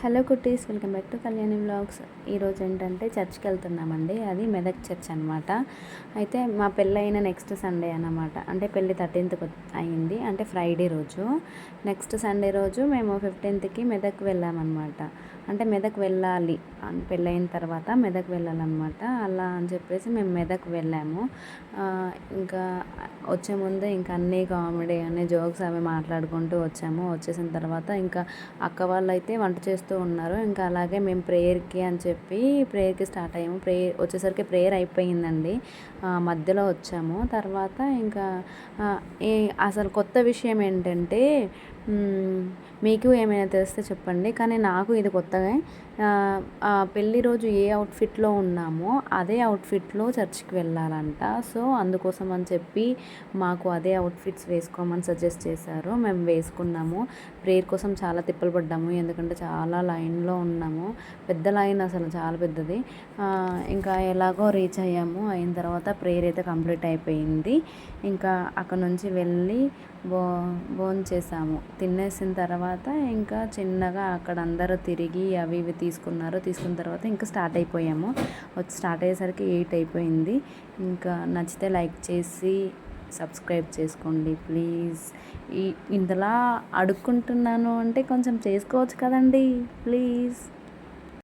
Hello cuties, welcome back to Kalyani vlogs. ఈరోజు ఏంటంటే చర్చ్కి వెళ్తున్నామండి. అది మెదక్ చర్చ్ అనమాట. అయితే మా పెళ్ళైన నెక్స్ట్ సండే అనమాట. అంటే పెళ్ళి 13th అయింది, అంటే ఫ్రైడే రోజు. నెక్స్ట్ సండే రోజు మేము 15th మెదక్ వెళ్ళామన్నమాట. అంటే మెదక్ వెళ్ళాలి, పెళ్ళైన తర్వాత మెదక్ వెళ్ళాలన్నమాట. అలా అని చెప్పేసి మేము మెదక్ వెళ్ళాము. ఇంకా వచ్చే ముందు ఇంకా అన్నీ కామెడీ అన్నీ జోక్స్ అవి మాట్లాడుకుంటూ వచ్చాము. వచ్చేసిన తర్వాత ఇంకా అక్క వాళ్ళు అయితే వంట చేస్తూ ఉన్నారు. ఇంకా అలాగే మేము ప్రేయర్కి అని చెప్పి ప్రేయర్కి స్టార్ట్ అయ్యాము. వచ్చేసరికి ప్రేయర్ అయిపోయిందండి. మధ్యలో వచ్చాము. తర్వాత ఇంకా అసలు కొత్త విషయం ఏంటంటే, మీకు ఏమైనా తెలిస్తే చెప్పండి, కానీ నాకు ఇది కొత్తగా. పెళ్ళి రోజు ఏ అవుట్ఫిట్లో ఉన్నామో అదే అవుట్ఫిట్లో చర్చ్కి వెళ్ళాలంట. సో అందుకోసం అని చెప్పి మాకు అదే అవుట్ఫిట్స్ వేసుకోమని సజెస్ట్ చేశారు. మేము వేసుకున్నాము. ప్రేయర్ కోసం చాలా తిప్పలు పడ్డాము, ఎందుకంటే చాలా లైన్లో ఉన్నాము. పెద్ద లైన్, అసలు చాలా పెద్దది. ఇంకా ఎలాగో రీచ్ అయ్యాము. అయిన తర్వాత ప్రేయర్ అయితే కంప్లీట్ అయిపోయింది. ఇంకా అక్కడ నుంచి వెళ్ళి భోంచేసాము. తినేసిన తర్వాత ఇంకా చిన్నగా అక్కడ అందరూ తిరిగి అవి ఇవి తీసుకున్న తర్వాత ఇంకా స్టార్ట్ అయిపోయాము. స్టార్ట్ అయ్యేసరికి 8 అయిపోయింది. ఇంకా నచ్చితే లైక్ చేసి సబ్స్క్రైబ్ చేసుకోండి ప్లీజ్. ఇంతలా అడుక్కుంటున్నాను అంటే కొంచెం చేసుకోవచ్చు కదండి ప్లీజ్.